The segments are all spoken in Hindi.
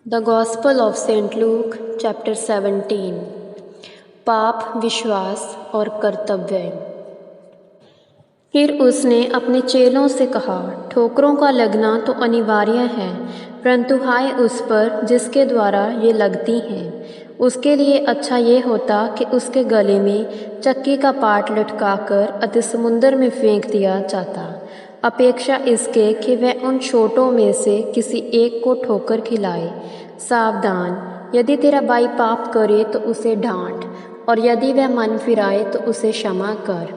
The gospel of Saint Luke chapter 17। पाप, विश्वास और कर्तव्य। फिर उसने अपने चेलों से कहा, ठोकरों का लगना तो अनिवार्य है, परंतु हाय उस पर जिसके द्वारा ये लगती हैं। उसके लिए अच्छा ये होता कि उसके गले में चक्की का पाट लटकाकर अति समुद्र में फेंक दिया जाता, अपेक्षा इसके कि वह उन छोटों में से किसी एक को ठोकर खिलाए। सावधान, यदि तेरा भाई पाप करे तो उसे डांट, और यदि वह मन फिराए तो उसे क्षमा कर।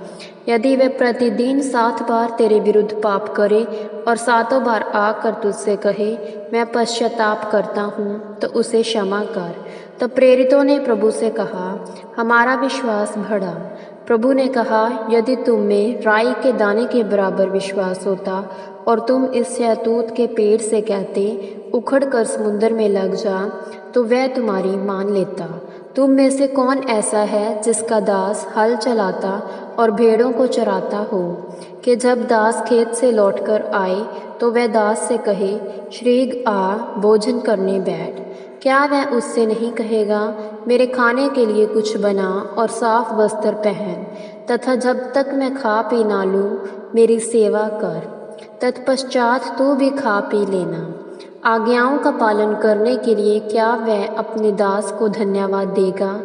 यदि वह प्रतिदिन 7 बार तेरे विरुद्ध पाप करे और 7 बार आकर तुझसे कहे, मैं पश्चाताप करता हूँ, तो उसे क्षमा कर। तब प्रेरितों ने प्रभु से कहा, हमारा विश्वास बढ़ा। प्रभु ने कहा, यदि तुम में राई के दाने के बराबर विश्वास होता और तुम इस शहतूत के पेड़ से कहते, उखड़ कर समुद्र में लग जा, तो वह तुम्हारी मान लेता। तुम में से कौन ऐसा है जिसका दास हल चलाता और भेड़ों को चराता हो, कि जब दास खेत से लौटकर आए तो वह दास से कहे, श्रीघ आ, भोजन करने बैठ। क्या वह उससे नहीं कहेगा, मेरे खाने के लिए कुछ बना और साफ वस्त्र पहन, तथा जब तक मैं खा पी ना लूँ मेरी सेवा कर, तत्पश्चात तू भी खा पी लेना। आज्ञाओं का पालन करने के लिए क्या वह अपने दास को धन्यवाद देगा?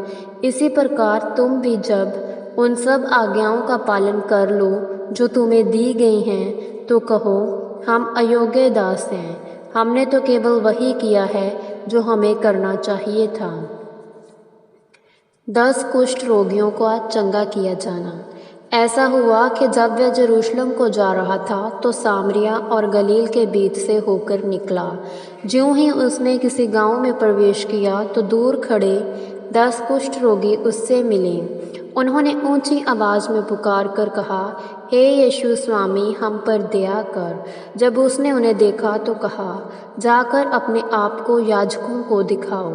इसी प्रकार तुम भी जब उन सब आज्ञाओं का पालन कर लो जो तुम्हें दी गई हैं, तो कहो, हम अयोग्य दास हैं, हमने तो केवल वही किया है जो हमें करना चाहिए था। 10 कुष्ठ रोगियों का चंगा किया जाना। ऐसा हुआ कि जब वह यरूशलेम को जा रहा था तो सामरिया और गलील के बीच से होकर निकला। ज्यों ही उसने किसी गांव में प्रवेश किया तो दूर खड़े 10 कुष्ठ रोगी उससे मिले। उन्होंने ऊंची आवाज़ में पुकार कर कहा, हे यीशु स्वामी, हम पर दया कर। जब उसने उन्हें देखा तो कहा, जाकर अपने आप को याजकों को दिखाओ।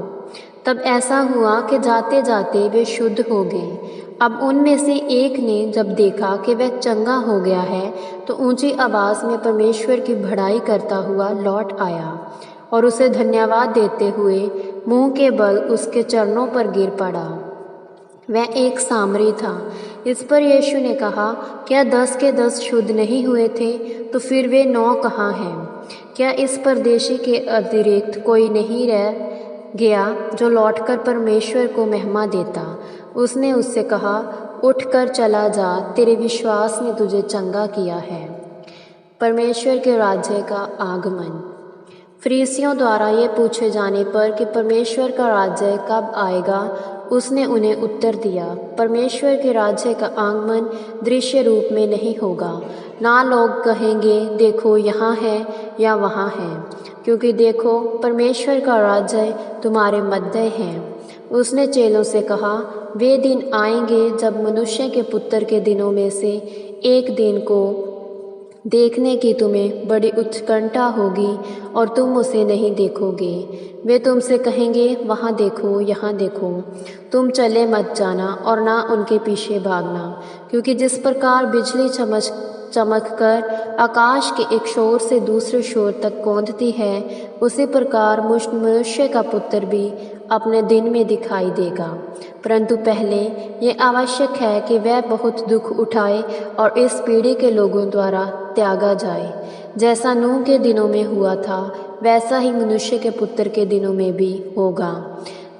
तब ऐसा हुआ कि जाते जाते वे शुद्ध हो गए। अब उनमें से एक ने जब देखा कि वह चंगा हो गया है, तो ऊंची आवाज़ में परमेश्वर की बड़ाई करता हुआ लौट आया और उसे धन्यवाद देते हुए मुंह के बल उसके चरणों पर गिर पड़ा। वह एक सामरी था। इस पर यीशु ने कहा, क्या 10 के 10 शुद्ध नहीं हुए थे? तो फिर वे 9 कहाँ हैं? क्या इस परदेशी के अतिरिक्त कोई नहीं रह गया जो लौटकर परमेश्वर को महिमा देता? उसने उससे कहा, उठकर चला जा, तेरे विश्वास ने तुझे चंगा किया है। परमेश्वर के राज्य का आगमन। फरीसियों द्वारा ये पूछे जाने पर कि परमेश्वर का राज्य कब आएगा, उसने उन्हें उत्तर दिया, परमेश्वर के राज्य का आगमन दृश्य रूप में नहीं होगा, ना लोग कहेंगे देखो यहाँ है या वहाँ है, क्योंकि देखो परमेश्वर का राज्य तुम्हारे मध्य है। उसने चेलों से कहा, वे दिन आएंगे जब मनुष्य के पुत्र के दिनों में से एक दिन को देखने की तुम्हें बड़ी उत्कंठा होगी और तुम उसे नहीं देखोगे। वे तुमसे कहेंगे, वहाँ देखो, यहाँ देखो, तुम चले मत जाना और ना उनके पीछे भागना, क्योंकि जिस प्रकार बिजली चमक कर आकाश के एक छोर से दूसरे छोर तक कौंधती है, उसी प्रकार मनुष्य का पुत्र भी अपने दिन में दिखाई देगा। परंतु पहले ये आवश्यक है कि वह बहुत दुख उठाए और इस पीढ़ी के लोगों द्वारा त्यागा जाए। जैसा नूह के दिनों में हुआ था, वैसा ही मनुष्य के पुत्र के दिनों में भी होगा।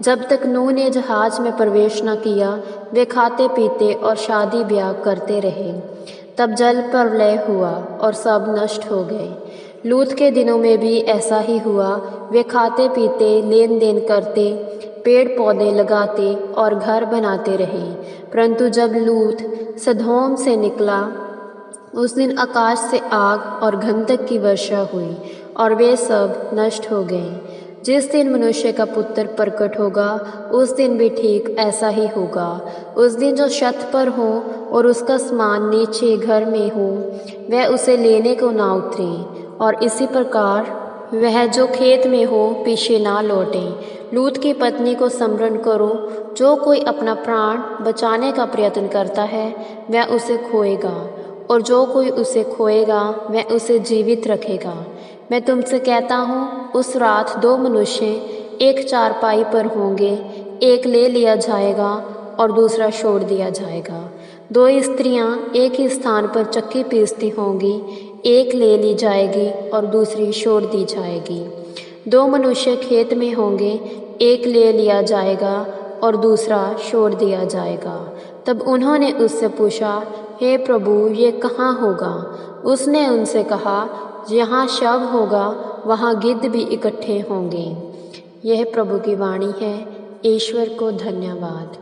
जब तक नूह ने जहाज में प्रवेश न किया, वे खाते पीते और शादी ब्याह करते रहे। तब जल प्रलय हुआ और सब नष्ट हो गए। लूत के दिनों में भी ऐसा ही हुआ। वे खाते पीते, लेन देन करते, पेड़ पौधे लगाते और घर बनाते रहे। परंतु जब लूत सदोम से निकला, उस दिन आकाश से आग और गंधक की वर्षा हुई और वे सब नष्ट हो गए। जिस दिन मनुष्य का पुत्र प्रकट होगा, उस दिन भी ठीक ऐसा ही होगा। उस दिन जो छत पर हो और उसका सामान नीचे घर में हो, वह उसे लेने को ना उतरे, और इसी प्रकार वह जो खेत में हो पीछे ना लौटे। लूत की पत्नी को स्मरण करो, जो कोई अपना प्राण बचाने का प्रयत्न करता है वह उसे खोएगा, और जो कोई उसे खोएगा वह उसे जीवित रखेगा। मैं तुमसे कहता हूँ, उस रात 2 मनुष्य एक चारपाई पर होंगे, एक ले लिया जाएगा और दूसरा छोड़ दिया जाएगा। 2 स्त्रियाँ एक ही स्थान पर चक्की पीसती होंगी, एक ले ली जाएगी और दूसरी छोड़ दी जाएगी। 2 मनुष्य खेत में होंगे, एक ले लिया जाएगा और दूसरा छोड़ दिया जाएगा। तब उन्होंने उससे पूछा, हे प्रभु, ये कहाँ होगा? उसने उनसे कहा, जहाँ शव होगा वहाँ गिद्ध भी इकट्ठे होंगे। यह प्रभु की वाणी है। ईश्वर को धन्यवाद।